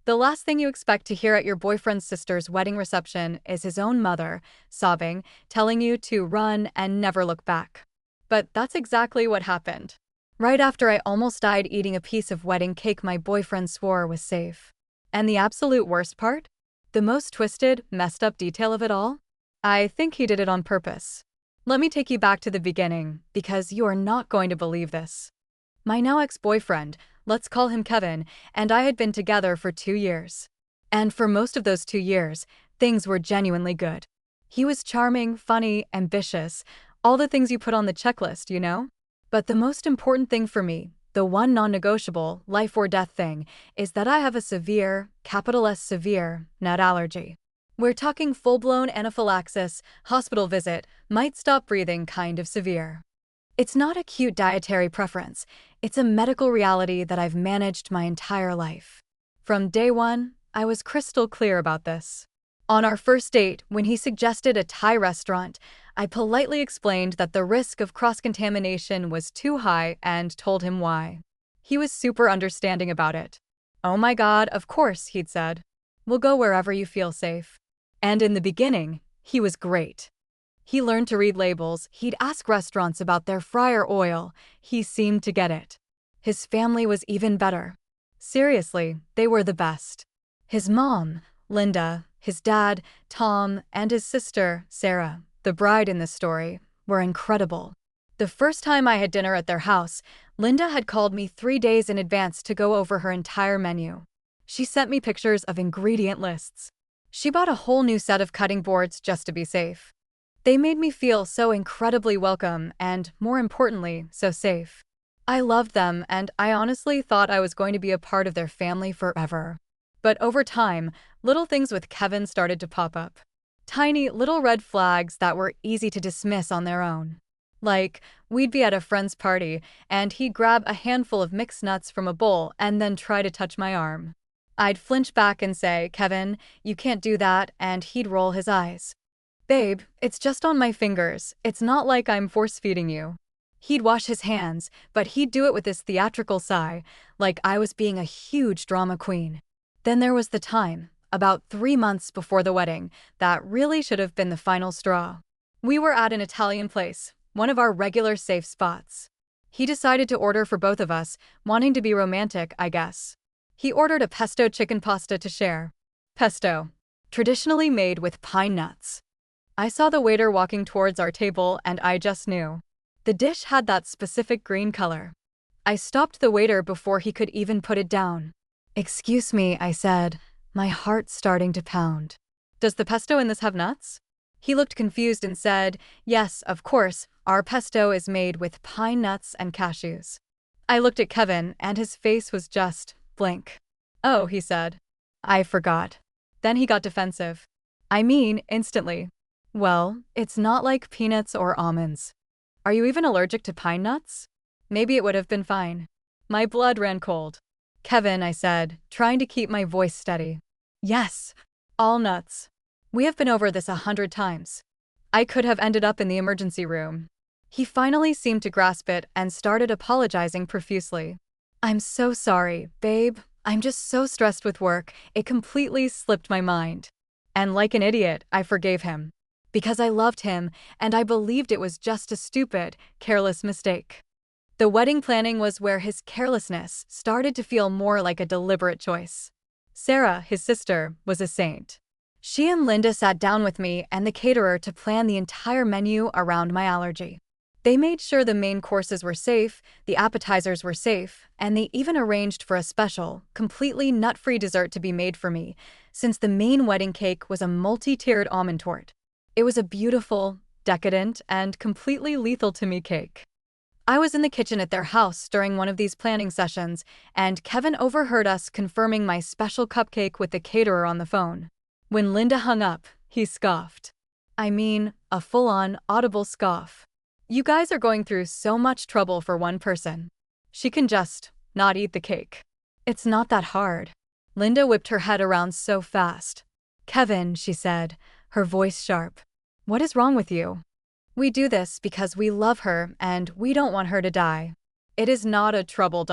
The last thing you expect to hear at your boyfriend's sister's wedding reception is his own mother, sobbing, telling you to run and never look back. But that's exactly what happened. Right after I almost died eating a piece of wedding cake my boyfriend swore was safe. And the absolute worst part? The most twisted, messed up detail of it all? I think he did it on purpose. Let me take you back to the beginning, because you are not going to believe this. My now ex-boyfriend, let's call him Kevin, and I had been together for 2 years. And for most of those 2 years, things were genuinely good. He was charming, funny, ambitious, all the things you put on the checklist, you know? But the most important thing for me, the one non-negotiable, life or death thing, is that I have a severe, capital S severe, nut allergy. We're talking full-blown anaphylaxis, hospital visit, might stop breathing kind of severe. It's not a cute dietary preference, it's a medical reality that I've managed my entire life. From day one, I was crystal clear about this. On our first date, when he suggested a Thai restaurant, I politely explained that the risk of cross-contamination was too high and told him why. He was super understanding about it. "Oh my God, of course," he'd said. "We'll go wherever you feel safe." And in the beginning, he was great. He learned to read labels, he'd ask restaurants about their fryer oil, he seemed to get it. His family was even better. Seriously, they were the best. His mom, Linda, his dad, Tom, and his sister, Sarah, the bride in this story, were incredible. The first time I had dinner at their house, Linda had called me 3 days in advance to go over her entire menu. She sent me pictures of ingredient lists. She bought a whole new set of cutting boards just to be safe. They made me feel so incredibly welcome and, more importantly, so safe. I loved them and I honestly thought I was going to be a part of their family forever. But over time, little things with Kevin started to pop up. Tiny little red flags that were easy to dismiss on their own. Like, we'd be at a friend's party and he'd grab a handful of mixed nuts from a bowl and then try to touch my arm. I'd flinch back and say, "Kevin, you can't do that," and he'd roll his eyes. "Babe, it's just on my fingers, it's not like I'm force-feeding you." He'd wash his hands, but he'd do it with this theatrical sigh, like I was being a huge drama queen. Then there was the time, about 3 months before the wedding, that really should have been the final straw. We were at an Italian place, one of our regular safe spots. He decided to order for both of us, wanting to be romantic, I guess. He ordered a pesto chicken pasta to share. Pesto, traditionally made with pine nuts. I saw the waiter walking towards our table and I just knew. The dish had that specific green color. I stopped the waiter before he could even put it down. "Excuse me," I said, my heart starting to pound. "Does the pesto in this have nuts?" He looked confused and said, "Yes, of course, our pesto is made with pine nuts and cashews." I looked at Kevin and his face was just blank. "Oh," he said. "I forgot." Then he got defensive. I mean, instantly. "Well, it's not like peanuts or almonds. Are you even allergic to pine nuts? Maybe it would have been fine." My blood ran cold. "Kevin," I said, trying to keep my voice steady. "Yes, all nuts. We have been over this 100 times. I could have ended up in the emergency room." He finally seemed to grasp it and started apologizing profusely. "I'm so sorry, babe. I'm just so stressed with work, it completely slipped my mind." And like an idiot, I forgave him. Because I loved him, and I believed it was just a stupid, careless mistake. The wedding planning was where his carelessness started to feel more like a deliberate choice. Sarah, his sister, was a saint. She and Linda sat down with me and the caterer to plan the entire menu around my allergy. They made sure the main courses were safe, the appetizers were safe, and they even arranged for a special, completely nut-free dessert to be made for me, since the main wedding cake was a multi-tiered almond torte. It was a beautiful, decadent, and completely lethal to me cake. I was in the kitchen at their house during one of these planning sessions, and Kevin overheard us confirming my special cupcake with the caterer on the phone. When Linda hung up, he scoffed. I mean, a full-on, audible scoff. "You guys are going through so much trouble for one person. She can just not eat the cake. It's not that hard." Linda whipped her head around so fast. "Kevin," she said, her voice sharp. "What is wrong with you? We do this because we love her and we don't want her to die. It is not a trouble.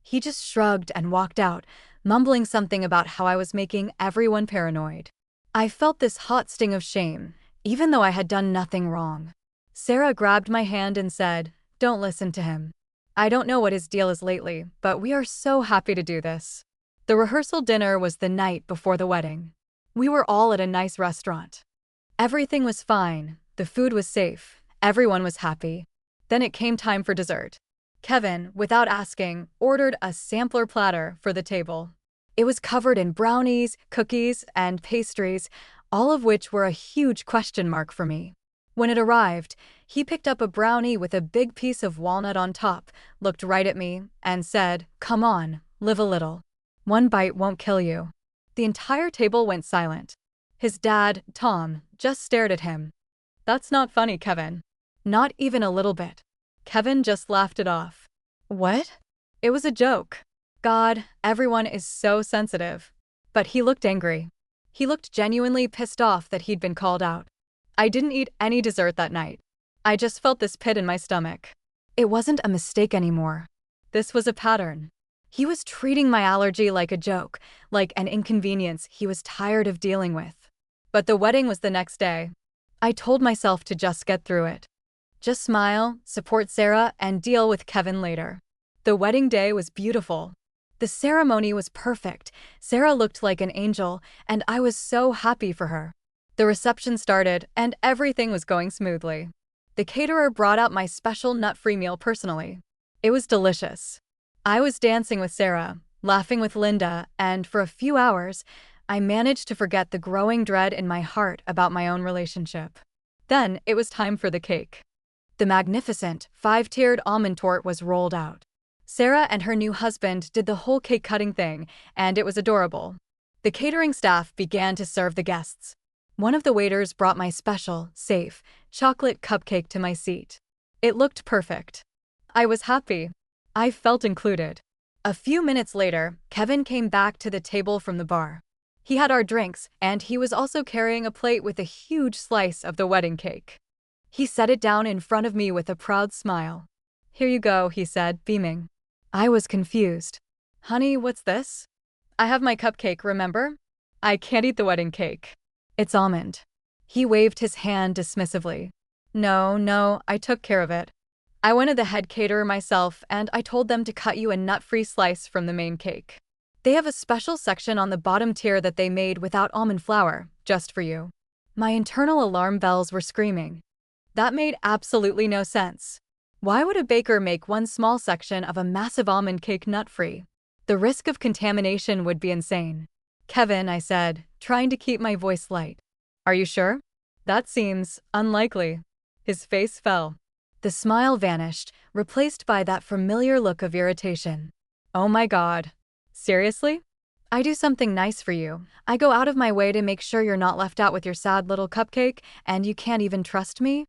He just shrugged and walked out, mumbling something about how I was making everyone paranoid. I felt this hot sting of shame, even though I had done nothing wrong. Sarah grabbed my hand and said, "Don't listen to him. I don't know what his deal is lately, but we are so happy to do this." The rehearsal dinner was the night before the wedding. We were all at a nice restaurant. Everything was fine, the food was safe, everyone was happy. Then it came time for dessert. Kevin, without asking, ordered a sampler platter for the table. It was covered in brownies, cookies, and pastries, all of which were a huge question mark for me. When it arrived, he picked up a brownie with a big piece of walnut on top, looked right at me, and said, "Come on, live a little. One bite won't kill you." The entire table went silent. His dad, Tom, just stared at him. "That's not funny, Kevin." Not even a little bit. Kevin just laughed it off. "What?" It was a joke. God, everyone is so sensitive. But he looked angry. He looked genuinely pissed off that he'd been called out. I didn't eat any dessert that night. I just felt this pit in my stomach. It wasn't a mistake anymore. This was a pattern. He was treating my allergy like a joke, like an inconvenience he was tired of dealing with. But the wedding was the next day. I told myself to just get through it. Just smile, support Sarah, and deal with Kevin later. The wedding day was beautiful. The ceremony was perfect. Sarah looked like an angel, and I was so happy for her. The reception started, and everything was going smoothly. The caterer brought out my special nut-free meal personally. It was delicious. I was dancing with Sarah, laughing with Linda, and for a few hours, I managed to forget the growing dread in my heart about my own relationship. Then it was time for the cake. The magnificent, 5-tiered almond torte was rolled out. Sarah and her new husband did the whole cake-cutting thing, and it was adorable. The catering staff began to serve the guests. One of the waiters brought my special, safe, chocolate cupcake to my seat. It looked perfect. I was happy. I felt included. A few minutes later, Kevin came back to the table from the bar. He had our drinks, and he was also carrying a plate with a huge slice of the wedding cake. He set it down in front of me with a proud smile. "Here you go," he said, beaming. I was confused. "Honey, what's this?" "I have my cupcake, remember? I can't eat the wedding cake. It's almond." He waved his hand dismissively. No, I took care of it. I went to the head caterer myself, and I told them to cut you a nut-free slice from the main cake. They have a special section on the bottom tier that they made without almond flour, just for you. My internal alarm bells were screaming. That made absolutely no sense. Why would a baker make one small section of a massive almond cake nut-free? The risk of contamination would be insane. "Kevin," I said, trying to keep my voice light. "Are you sure?" "That seems unlikely." His face fell. The smile vanished, replaced by that familiar look of irritation. "Oh my God. Seriously? I do something nice for you. I go out of my way to make sure you're not left out with your sad little cupcake, and you can't even trust me?"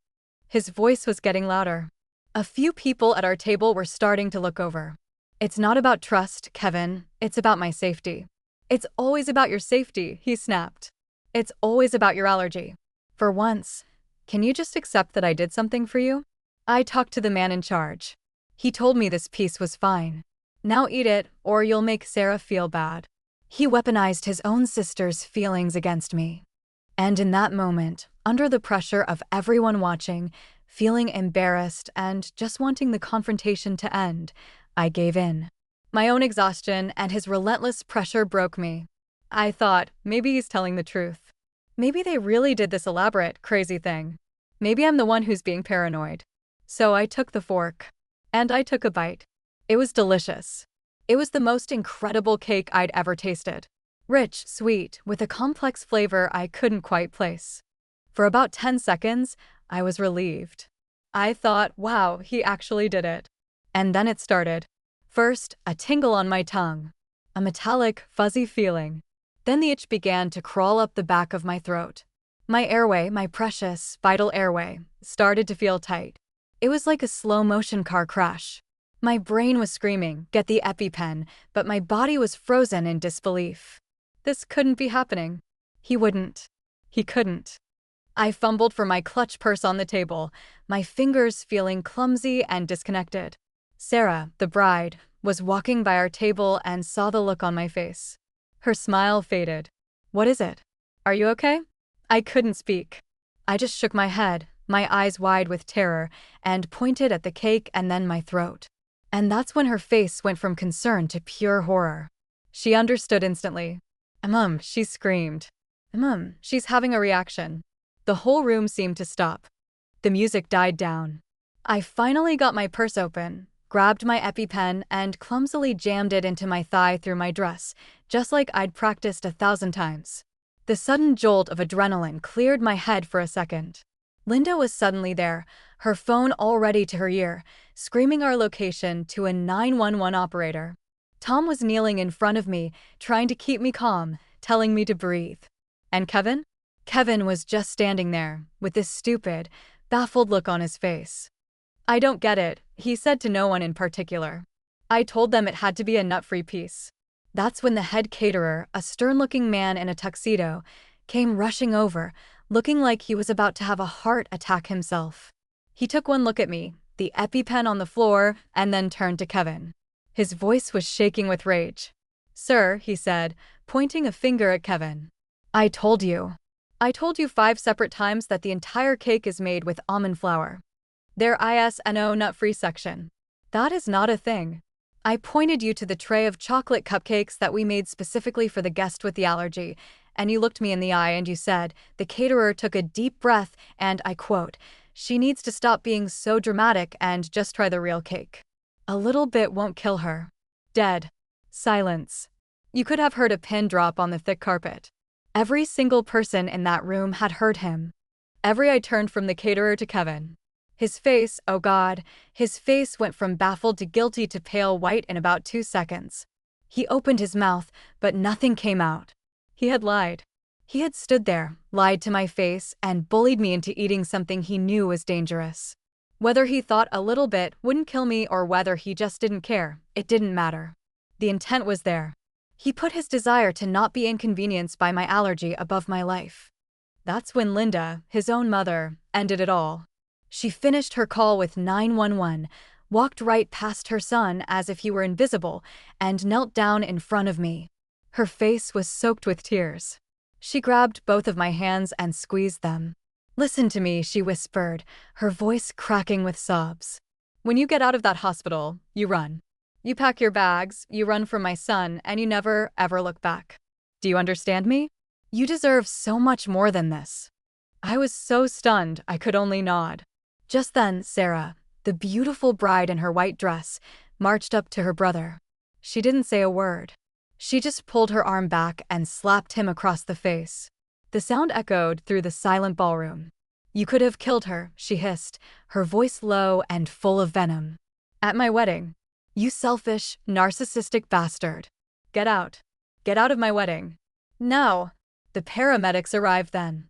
His voice was getting louder. A few people at our table were starting to look over. "It's not about trust, Kevin. It's about my safety." "It's always about your safety," he snapped. "It's always about your allergy. For once, can you just accept that I did something for you?" I talked to the man in charge. He told me this piece was fine. "Now eat it, or you'll make Sarah feel bad." He weaponized his own sister's feelings against me. And in that moment, under the pressure of everyone watching, feeling embarrassed and just wanting the confrontation to end, I gave in. My own exhaustion and his relentless pressure broke me. I thought, maybe he's telling the truth. Maybe they really did this elaborate, crazy thing. Maybe I'm the one who's being paranoid. So I took the fork. And I took a bite. It was delicious. It was the most incredible cake I'd ever tasted. Rich, sweet, with a complex flavor I couldn't quite place. For about 10 seconds, I was relieved. I thought, wow, he actually did it. And then it started. First, a tingle on my tongue. A metallic, fuzzy feeling. Then the itch began to crawl up the back of my throat. My airway, my precious, vital airway, started to feel tight. It was like a slow-motion car crash. My brain was screaming, "Get the EpiPen," but my body was frozen in disbelief. This couldn't be happening. He wouldn't. He couldn't. I fumbled for my clutch purse on the table, my fingers feeling clumsy and disconnected. Sarah, the bride, was walking by our table and saw the look on my face. Her smile faded. "What is it? Are you okay?" I couldn't speak. I just shook my head, my eyes wide with terror, and pointed at the cake and then my throat. And that's when her face went from concern to pure horror. She understood instantly. She screamed. She's having a reaction." The whole room seemed to stop. The music died down. I finally got my purse open, grabbed my EpiPen, and clumsily jammed it into my thigh through my dress, just like I'd practiced 1,000 times. The sudden jolt of adrenaline cleared my head for a second. Linda was suddenly there, her phone already to her ear, screaming our location to a 911 operator. Tom was kneeling in front of me, trying to keep me calm, telling me to breathe. And Kevin? Kevin was just standing there, with this stupid, baffled look on his face. "I don't get it," he said to no one in particular. I told them it had to be a nut-free piece. That's when the head caterer, a stern-looking man in a tuxedo, came rushing over, looking like he was about to have a heart attack himself. He took one look at me, the EpiPen on the floor, and then turned to Kevin. His voice was shaking with rage. "Sir," he said, pointing a finger at Kevin. I told you 5 separate times that the entire cake is made with almond flour. There is no nut-free section. That is not a thing. I pointed you to the tray of chocolate cupcakes that we made specifically for the guest with the allergy, and you looked me in the eye and you said, the caterer took a deep breath and, I quote, "She needs to stop being so dramatic and just try the real cake. A little bit won't kill her." Dead. Silence. You could have heard a pin drop on the thick carpet. Every single person in that room had heard him. I turned from the caterer to Kevin. His face, oh God, his face went from baffled to guilty to pale white in about 2 seconds. He opened his mouth, but nothing came out. He had lied. He had stood there, lied to my face, and bullied me into eating something he knew was dangerous. Whether he thought a little bit wouldn't kill me or whether he just didn't care, it didn't matter. The intent was there. He put his desire to not be inconvenienced by my allergy above my life. That's when Linda, his own mother, ended it all. She finished her call with 911, walked right past her son as if he were invisible, and knelt down in front of me. Her face was soaked with tears. She grabbed both of my hands and squeezed them. "Listen to me," she whispered, her voice cracking with sobs. "When you get out of that hospital, you run. You pack your bags, you run from my son, and you never, ever look back. Do you understand me? You deserve so much more than this." I was so stunned, I could only nod. Just then, Sarah, the beautiful bride in her white dress, marched up to her brother. She didn't say a word. She just pulled her arm back and slapped him across the face. The sound echoed through the silent ballroom. "You could have killed her," she hissed, her voice low and full of venom. "At my wedding. You selfish, narcissistic bastard. Get out. Get out of my wedding. Now." The paramedics arrived then.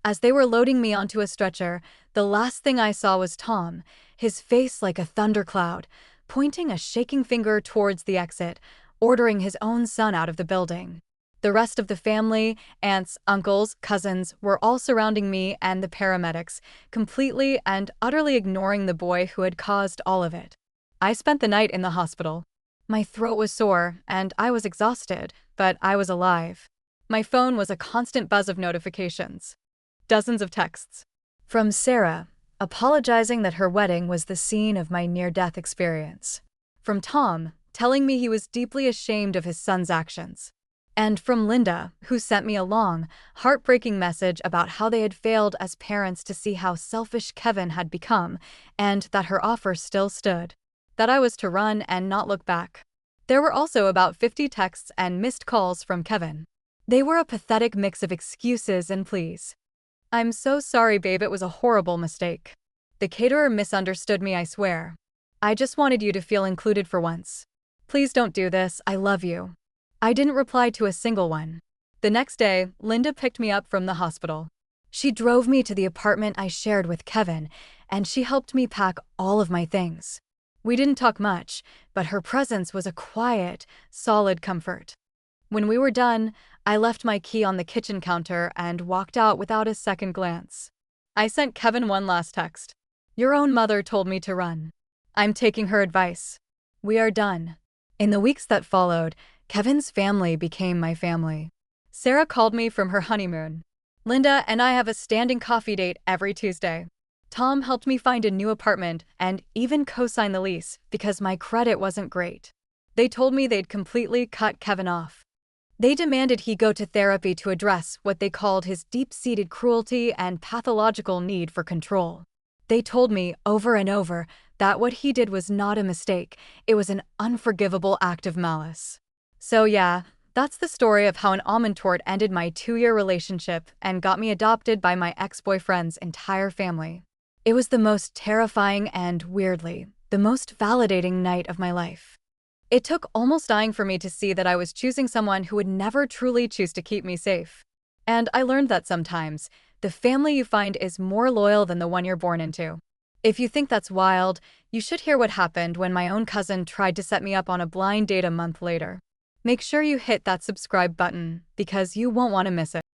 As they were loading me onto a stretcher, the last thing I saw was Tom, his face like a thundercloud, pointing a shaking finger towards the exit, ordering his own son out of the building. The rest of the family, aunts, uncles, cousins, were all surrounding me and the paramedics, completely and utterly ignoring the boy who had caused all of it. I spent the night in the hospital. My throat was sore, and I was exhausted, but I was alive. My phone was a constant buzz of notifications. Dozens of texts. From Sarah, apologizing that her wedding was the scene of my near-death experience. From Tom, telling me he was deeply ashamed of his son's actions. And from Linda, who sent me a long, heartbreaking message about how they had failed as parents to see how selfish Kevin had become, and that her offer still stood. That I was to run and not look back. There were also about 50 texts and missed calls from Kevin. They were a pathetic mix of excuses and pleas. "I'm so sorry, babe, it was a horrible mistake. The caterer misunderstood me, I swear. I just wanted you to feel included for once. Please don't do this, I love you." I didn't reply to a single one. The next day, Linda picked me up from the hospital. She drove me to the apartment I shared with Kevin, and she helped me pack all of my things. We didn't talk much, but her presence was a quiet, solid comfort. When we were done, I left my key on the kitchen counter and walked out without a second glance. I sent Kevin one last text. "Your own mother told me to run. I'm taking her advice. We are done." In the weeks that followed, Kevin's family became my family. Sarah called me from her honeymoon. Linda and I have a standing coffee date every Tuesday. Tom helped me find a new apartment and even co-sign the lease because my credit wasn't great. They told me they'd completely cut Kevin off. They demanded he go to therapy to address what they called his deep-seated cruelty and pathological need for control. They told me over and over that what he did was not a mistake, it was an unforgivable act of malice. So yeah, that's the story of how an almond tort ended my 2-year relationship and got me adopted by my ex-boyfriend's entire family. It was the most terrifying and, weirdly, the most validating night of my life. It took almost dying for me to see that I was choosing someone who would never truly choose to keep me safe. And I learned that sometimes, the family you find is more loyal than the one you're born into. If you think that's wild, you should hear what happened when my own cousin tried to set me up on a blind date a month later. Make sure you hit that subscribe button, because you won't want to miss it.